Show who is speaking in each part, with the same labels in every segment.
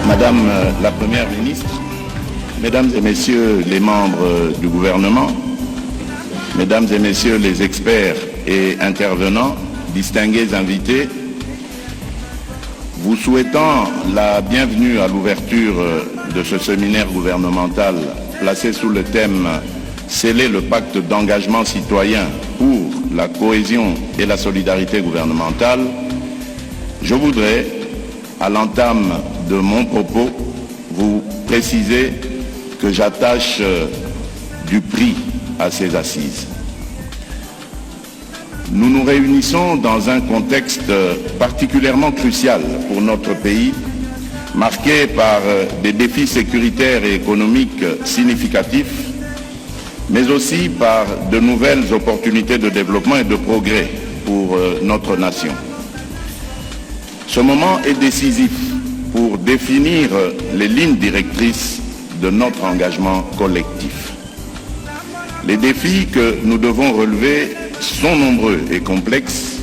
Speaker 1: Madame la Première ministre, Mesdames et Messieurs les membres du gouvernement, Mesdames et Messieurs les experts et intervenants, distingués invités, vous souhaitant la bienvenue à l'ouverture de ce séminaire gouvernemental placé sous le thème « Sceller le pacte d'engagement citoyen pour la cohésion et la solidarité gouvernementale », je voudrais, à l'entame de mon propos, vous préciser que j'attache du prix à ces assises. Nous nous réunissons dans un contexte particulièrement crucial pour notre pays, marqué par des défis sécuritaires et économiques significatifs, mais aussi par de nouvelles opportunités de développement et de progrès pour notre nation. Ce moment est décisif pour définir les lignes directrices de notre engagement collectif. Les défis que nous devons relever sont nombreux et complexes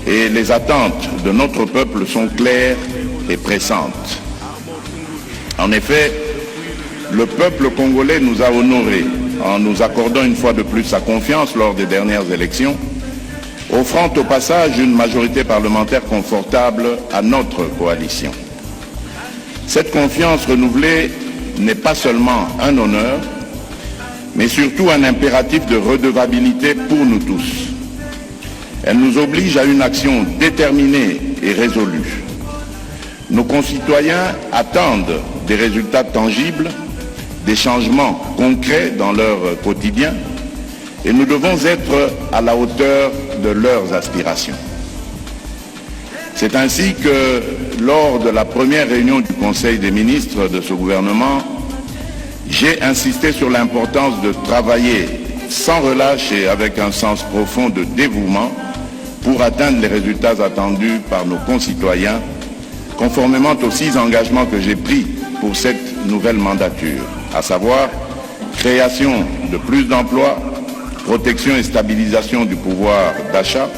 Speaker 1: et les attentes de notre peuple sont claires et pressantes. En effet, le peuple congolais nous a honorés en nous accordant une fois de plus sa confiance lors des dernières élections, offrant au passage une majorité parlementaire confortable à notre coalition. Cette confiance renouvelée n'est pas seulement un honneur, mais surtout un impératif de redevabilité pour nous tous. Elle nous oblige à une action déterminée et résolue. Nos concitoyens attendent des résultats tangibles, des changements concrets dans leur quotidien, et nous devons être à la hauteur de leurs aspirations. C'est ainsi que, lors de la première réunion du Conseil des ministres de ce gouvernement, j'ai insisté sur l'importance de travailler sans relâche et avec un sens profond de dévouement pour atteindre les résultats attendus par nos concitoyens, conformément aux 6 engagements que j'ai pris pour cette nouvelle mandature, à savoir création de plus d'emplois, protection et stabilisation du pouvoir d'achat,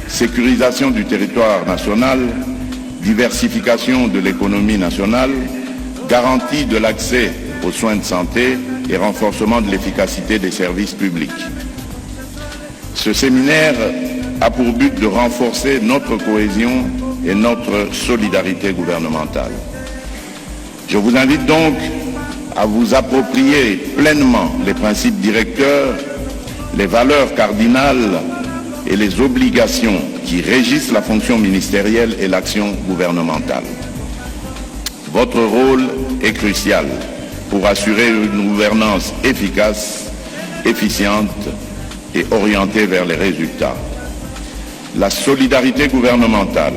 Speaker 1: sécurisation du territoire national, diversification de l'économie nationale, garantie de l'accès aux soins de santé et renforcement de l'efficacité des services publics. Ce séminaire a pour but de renforcer notre cohésion et notre solidarité gouvernementale. Je vous invite donc à vous approprier pleinement les principes directeurs, les valeurs cardinales et les obligations qui régissent la fonction ministérielle et l'action gouvernementale. Votre rôle est crucial pour assurer une gouvernance efficace, efficiente et orientée vers les résultats. La solidarité gouvernementale,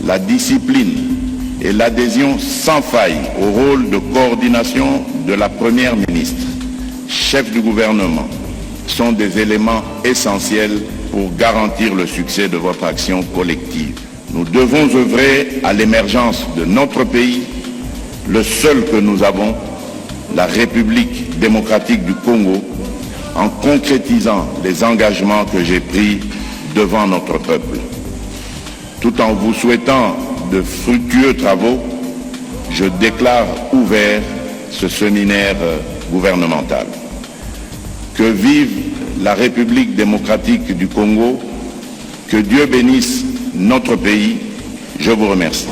Speaker 1: la discipline et l'adhésion sans faille au rôle de coordination de la Première ministre, chef du gouvernement, sont des éléments essentiels pour garantir le succès de votre action collective. Nous devons œuvrer à l'émergence de notre pays, le seul que nous avons, la République démocratique du Congo en concrétisant les engagements que j'ai pris devant notre peuple. Tout en vous souhaitant de fructueux travaux, je déclare ouvert ce séminaire gouvernemental. Que vive la République démocratique du Congo, que Dieu bénisse notre pays. Je vous remercie.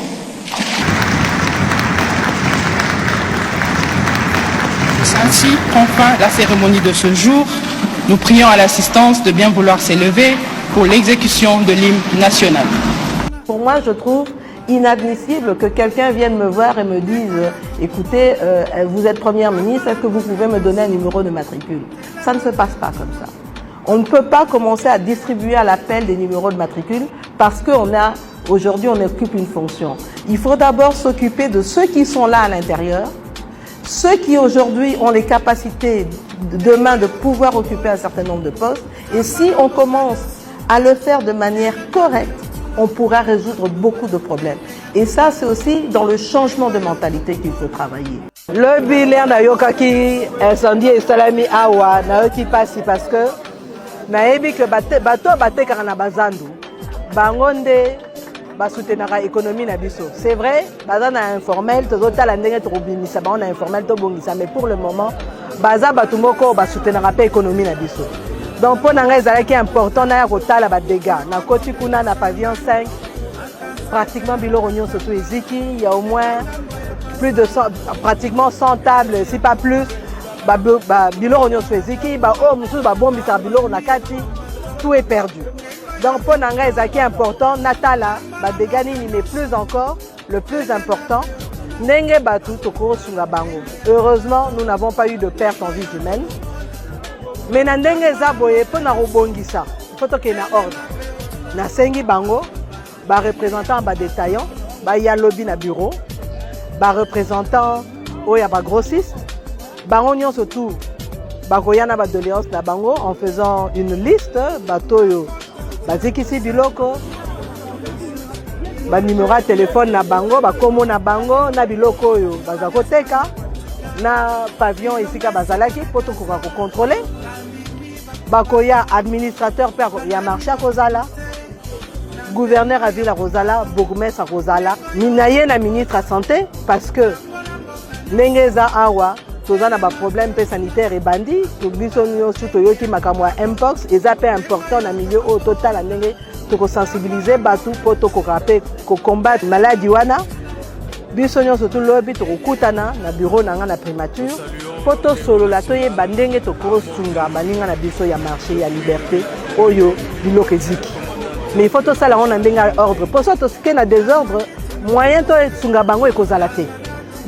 Speaker 2: Ainsi prend fin la cérémonie de ce jour. Nous prions à l'assistance de bien vouloir s'élever pour l'exécution de l'hymne national.
Speaker 3: Pour moi, je trouve inadmissible que quelqu'un vienne me voir et me dise « Écoutez, vous êtes Première ministre, est-ce que vous pouvez me donner un numéro de matricule ?» Ça ne se passe pas comme ça. On ne peut pas commencer à distribuer à l'appel des numéros de matricule parce qu'aujourd'hui, on occupe une fonction. Il faut d'abord s'occuper de ceux qui sont là à l'intérieur, ceux qui aujourd'hui ont les capacités demain de pouvoir occuper un certain nombre de postes. Et si on commence à le faire de manière correcte, on pourra résoudre beaucoup de problèmes. Et ça, c'est aussi dans le changement de mentalité qu'il faut travailler. Le bilan d'Ayokaki, incendie et salami awa, n'ayoki passi parce que naebi que bateau karana bazandu, bangonde basoutenaka économie na biso. C'est vrai, bazana informel, tozota la ndenge tobimisa, on a informel to bongisa, mais pour le moment, baza batumoko basoutenaka pe économie na biso. Donc pour nanga ezalaki important na kotala ba dégâts. Na koti kuna na pavillon 5, pratiquement biloko nyonso to eziki, il y a au moins plus de 100, pratiquement 100 tables, si pas plus. Biloko nyonso eziki, o mususu babombisa biloko na kati, tout est perdu. Donc pour nanga ezalaki important natala ba dégâts nini, mais plus encore, le plus important, ndenge batu toko sunga bango. Heureusement, nous n'avons pas eu de perte en vie humaine. Mais na ndenge eza boye mpo na kobongisa ifo tokende na ordre nasengi bango bareprésentant badétaillant baya lobi na bureau bareprésentant oyo ya bagrossiste bango nyonso tu bakoya na badoléance na bango en faisant une liste bato oyo bazikisi biloko banimero ya telefone na bango bakomo na bango na biloko oyo baza koteka na pavillon esika bazalaki mpo tokoka kocontrôle bakoya administrateur pe ya marché à kozala gouverneur à ville à kozala bourgmestre à kozala minaye na ministre à santé parce que ndenge eza awa toza na ba problème pe sanitaire et bandi to biso nyonso toyoki makambo ya mpox eza pe important na milieu au total ndenge toko sensibiliser batu po tokoka pe ko combattre maladie wana biso nyonso to lobi tokokutana na bureau nanga na primature poto solo la toyeba ndenge tokosunga baninga na biso ya marché ya liberté oyo biloko eziki mais il faut tosala ngo na ndenge ya ordre po so tosike na désordre moyen tosunga bango ekozala te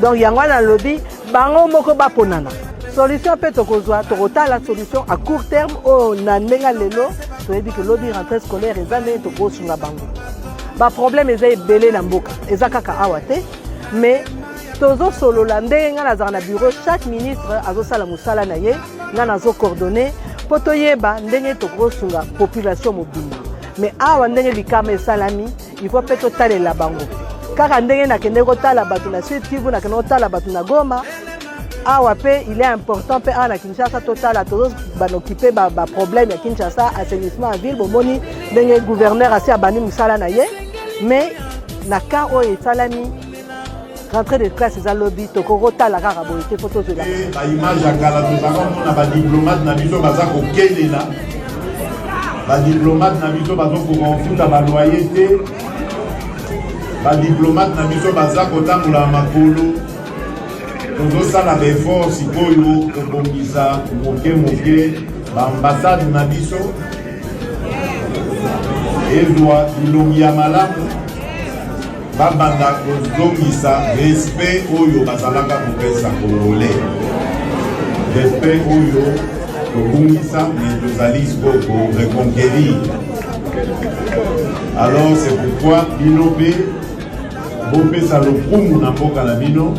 Speaker 3: donc yango na lobi bango moko baponana solution mpe tokozwa tokotala solution à court terme oyo na ndenge lelo toyebi ke lobi rentrée scolaire eza ndenge tokosunga bango baproblème eza ebele na mboka eza kaka awa te mais tozo solo la ndenge nga nazala na bureau chaque ministre azosala mosala na ye nga nazo coordonner po toyeba ndenge tokosunga population mobimba mais awa ndenge likama esalami il faut mpe totalela bango kaka ndenge nakende kotala bato na Sud Kivu nakende kotala bato na Goma awa mpe il est important mpe awa na Kinshasa totala tozo banokipe baproblème ya Kinshasa assainissement ya ville bomoni ndenge gouverneur asi abandi mosala na ye mais na ka oyo esalami rentrée de classe eza lobi tokokotala kaka boye te po tozela
Speaker 4: baimage ya kala tozalaka komona badiplomate na biso baza kokelela badiplomate na biso bazokokofuta baloyer te badiplomate na biso baza kotambola makolo tozosala baeffort sikoyo kobongisa moke baambassade na biso ezwa bilongi ya malamu babanda kozongisa respect oyo bazalaka kopesa Congolais respect oyo tobungisa mais tozali siko reconquérir. Alors c'est pourquoi bino mpe bopesa lokumu na mboka na bino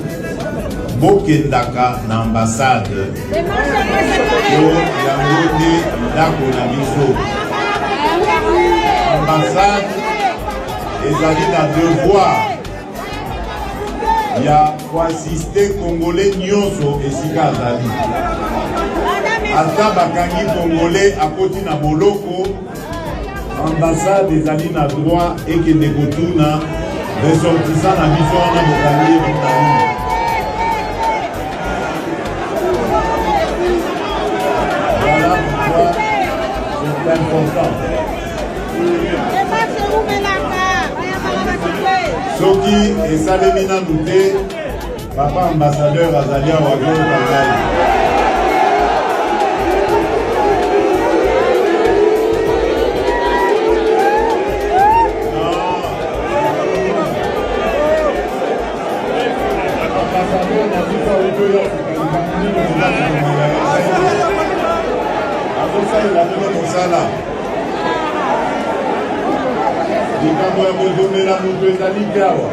Speaker 4: bokendaka na ambassade po yango te ndako na biso ambassade ezali na devoir ya koasiste congolais nyonso esika azali. Ata bakangi congolais akoti na boloko, ambassade ezali na droit ekende kotuna ressortissant na biso wana bokangi ebitani. Voilà pourquoi c'est important. Soki esalemi nanu te, papa ambassadeur azali awa koyoka ngai. likambo ya kozomela moto ezali kawa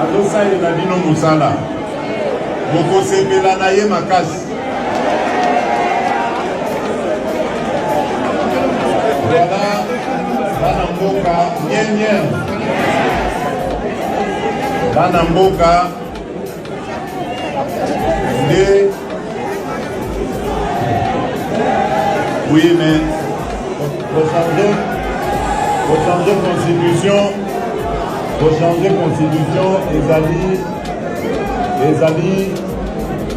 Speaker 4: azosalela bino mosala bokosepela na ye makasi. Voilà bana mboka nyenye bana mboka nde oui mais pour changer constitution ezali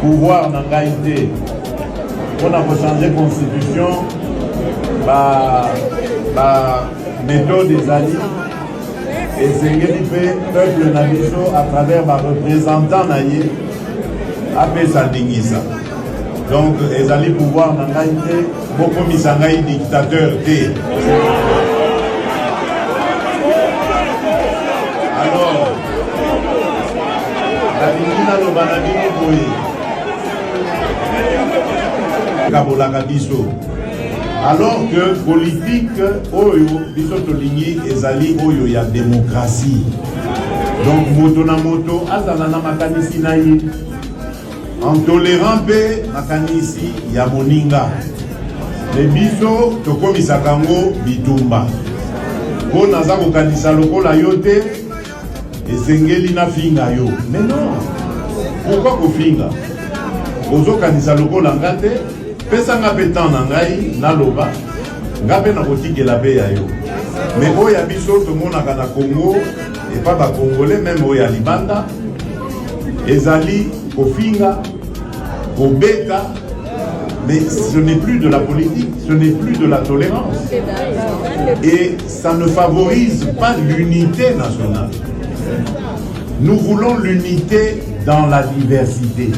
Speaker 4: pouvoir na ngai te mpona kochanger constitution méthode ezali esengeli mpe peuple na biso à travers représentant na ye apesa ndingisa. Donc ezali pouvoir na ngai te bokomisa ngai dictateur te. Alors nalingi naloba na bino boye kabolaka biso alors que politique oyo biso tolingi ezali oyo ya démocratie. Donc moto na moto azala na makanisi na ye intolérant mpe makanisi ya moninga me biso tokomisaka ngo bitumba mpo naza kokanisa lokola yo te esengeli nafinga yo. Mais non, pourquoi kofinga? Ozokanisa lokola nga te pesa nga mpe temps na ngai naloba nga mpe nakotikela mpe ya yo. Mais oyo ya biso tomonaka na Congo epa bakongolais meme oyo ya libanda ezali kofinga kobeta. Mais ce n'est plus de la politique, ce n'est plus de la tolérance. Et ça ne favorise pas l'unité nationale. Nous voulons l'unité dans la diversité.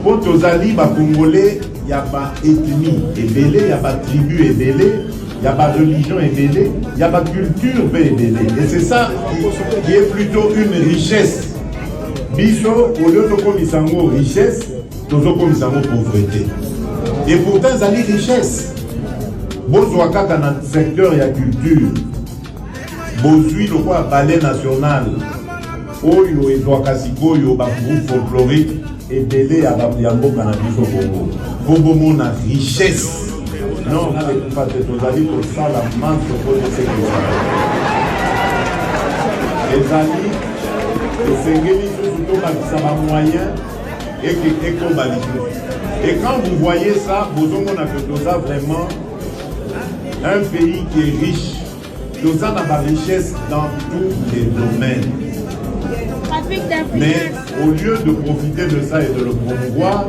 Speaker 4: Pour Tozali, les Congolais, il y a pas ethnie ébélée, il y a pas tribu ébélée, il n'y a pas religion ébélée, il n'y a pas culture ébélée. Et c'est ça qui est plutôt une richesse. Biso, au lieu de komisango richesse, tozo komisango pauvreté. Et pourtant, ça a richesse. Bozwa kaka dans le secteur de la culture. Bozui le quoi ballet national. Oyo ezwaka sikoyo ba groupe folklorique et belé à ba yango kana biso Congo. Congo mona richesse. Non, on a pas de tozali pour ça la manque pour le secteur. Les amis, le Sengeli surtout ça va moyen et que et quand vous voyez ça, vous avez vraiment un pays qui est riche. Nous avons la richesse dans tous les domaines. Mais au lieu de profiter de ça et de le promouvoir,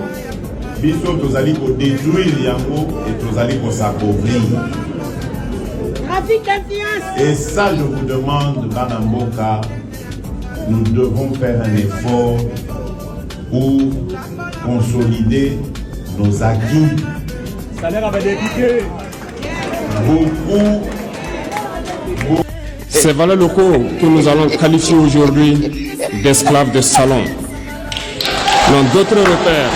Speaker 4: nous allons détruire Yango et nous allons s'appauvrir. Et ça, je vous demande, Banamboka, nous devons faire un effort pour consolider nos acquis.
Speaker 5: Ces valeurs locaux que nous allons qualifier aujourd'hui d'esclaves de salon n'ont d'autre repère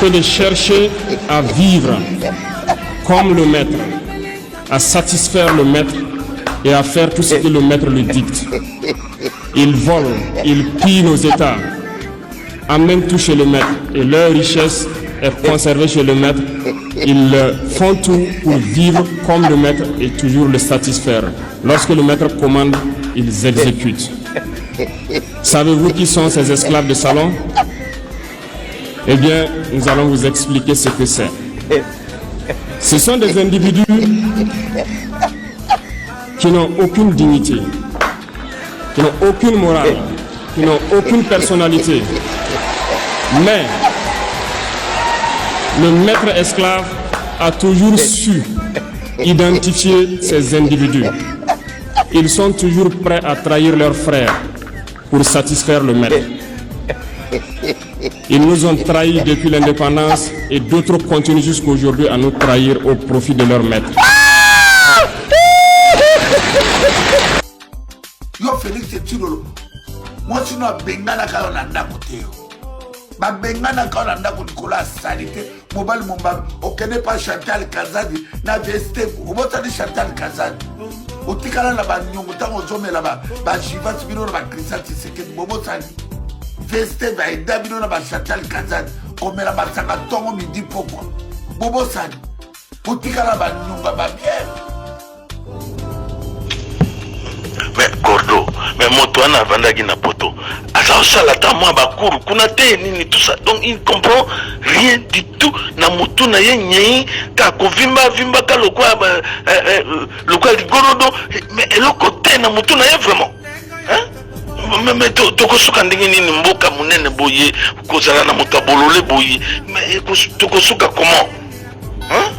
Speaker 5: que de chercher à vivre comme le maître, à satisfaire le maître et à faire tout ce que le maître lui dicte. Ils volent, ils pillent nos États, amènent tout chez le maître et leur richesse est conservée chez le maître. Ils font tout pour vivre comme le maître et toujours le satisfaire. Lorsque le maître commande, ils exécutent. Savez-vous qui sont ces esclaves de salon? Eh bien, nous allons vous expliquer ce que c'est. Ce sont des individus qui n'ont aucune dignité, qui n'ont aucune morale, qui n'ont aucune personnalité. Mais le maître esclave a toujours su identifier ces individus. Ils sont toujours prêts à trahir leurs frères pour satisfaire le maître. Ils nous ont trahis depuis l'indépendance et d'autres continuent jusqu'aujourd'hui à nous trahir au profit de leur maître.
Speaker 6: Yo Félix Tshilolo, moi je suis bengana ka olanda koteo. Ba bengana ka olanda ko Nicolas Salite, mobile momba, okene pas Chantal Kazadi, na veste, obotani Chantal Kazadi. Otikala la ba nyongo tango zomela ba jiva tibino ba Christian Tshisekedi bobotani. Veste ba ida bino na ba Chantal Kazadi, komela ba sanga tongo midi pokwa. Bobosani. Otikala ba nyongo ba bien.
Speaker 7: Mais Gordo, mais Motoana Vandagi na poto. Asa salata moi bakuru, kuna te nini tout ça. Donc il comprend rien du tout. Na motu na ye nyei ka ko vimba ka lokwa ligorodo mais eloko te na motu na ye vraiment. Hein? Mais toko suka ndenge nini mboka munene boye ko zala na moto bolole boye. Mais toko suka comment? Hein?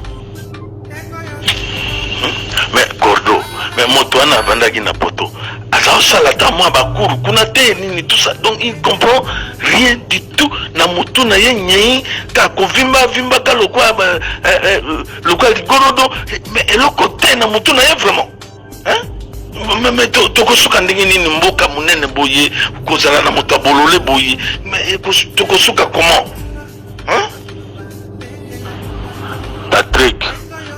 Speaker 7: Mais Gordo, mais Motoana Vandagi na poto. Asa salata moi bakuru, kuna te nini tout ça. Donc il comprend rien du tout. Na motu na ye nyei ka ko vimba ka lokwa ligorodo mais eloko te na motu na ye vraiment. Hein? Mais toko suka ndenge nini mboka munene boye ko zala na moto bolole boye. Mais toko suka comment? Hein? Patrick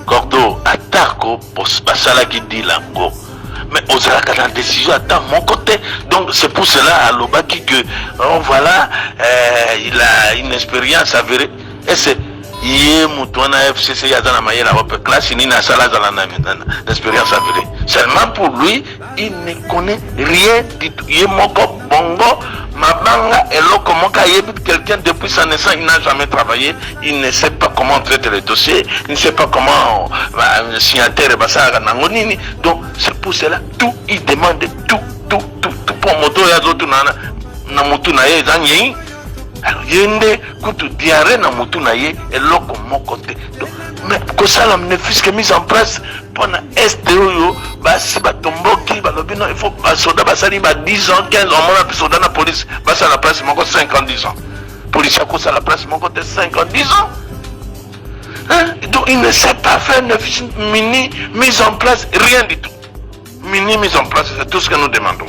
Speaker 7: Gordo atako basala qui dit là go. Mais Ozala a la décision attend mon côté. Donc c'est pour cela à Lobaki que voilà il a une expérience avérée. Et c'est Moutouana FCC Yazana Mayela classe ni na sala dans l'expérience avérée. Seulement pour lui, il ne connaît rien du tout. Il est moko bongo mabanga et comment quelqu'un depuis sa naissance il n'a jamais travaillé, il ne sait pas comment traiter les dossiers, il ne sait pas comment signataire basara nangonini. Donc c'est pour cela tout il demande tout pour moto ya zotu na motu na ye zanyi. Alors yende kutu diarrhée na motu na ye et loko moko te. Mais que ça la bénéfice que mise en place pendant STO basi batomboki balobino il faut basoda basali ba 10 ans 15 ans mona soda na police basa la place moko 5 ans 10 ans police ko ça la place moko 5 ans 10 ans. Hein? Donc il ne sait pas faire une mini mise en place, rien du tout. Mini mise en place, c'est tout ce que nous demandons.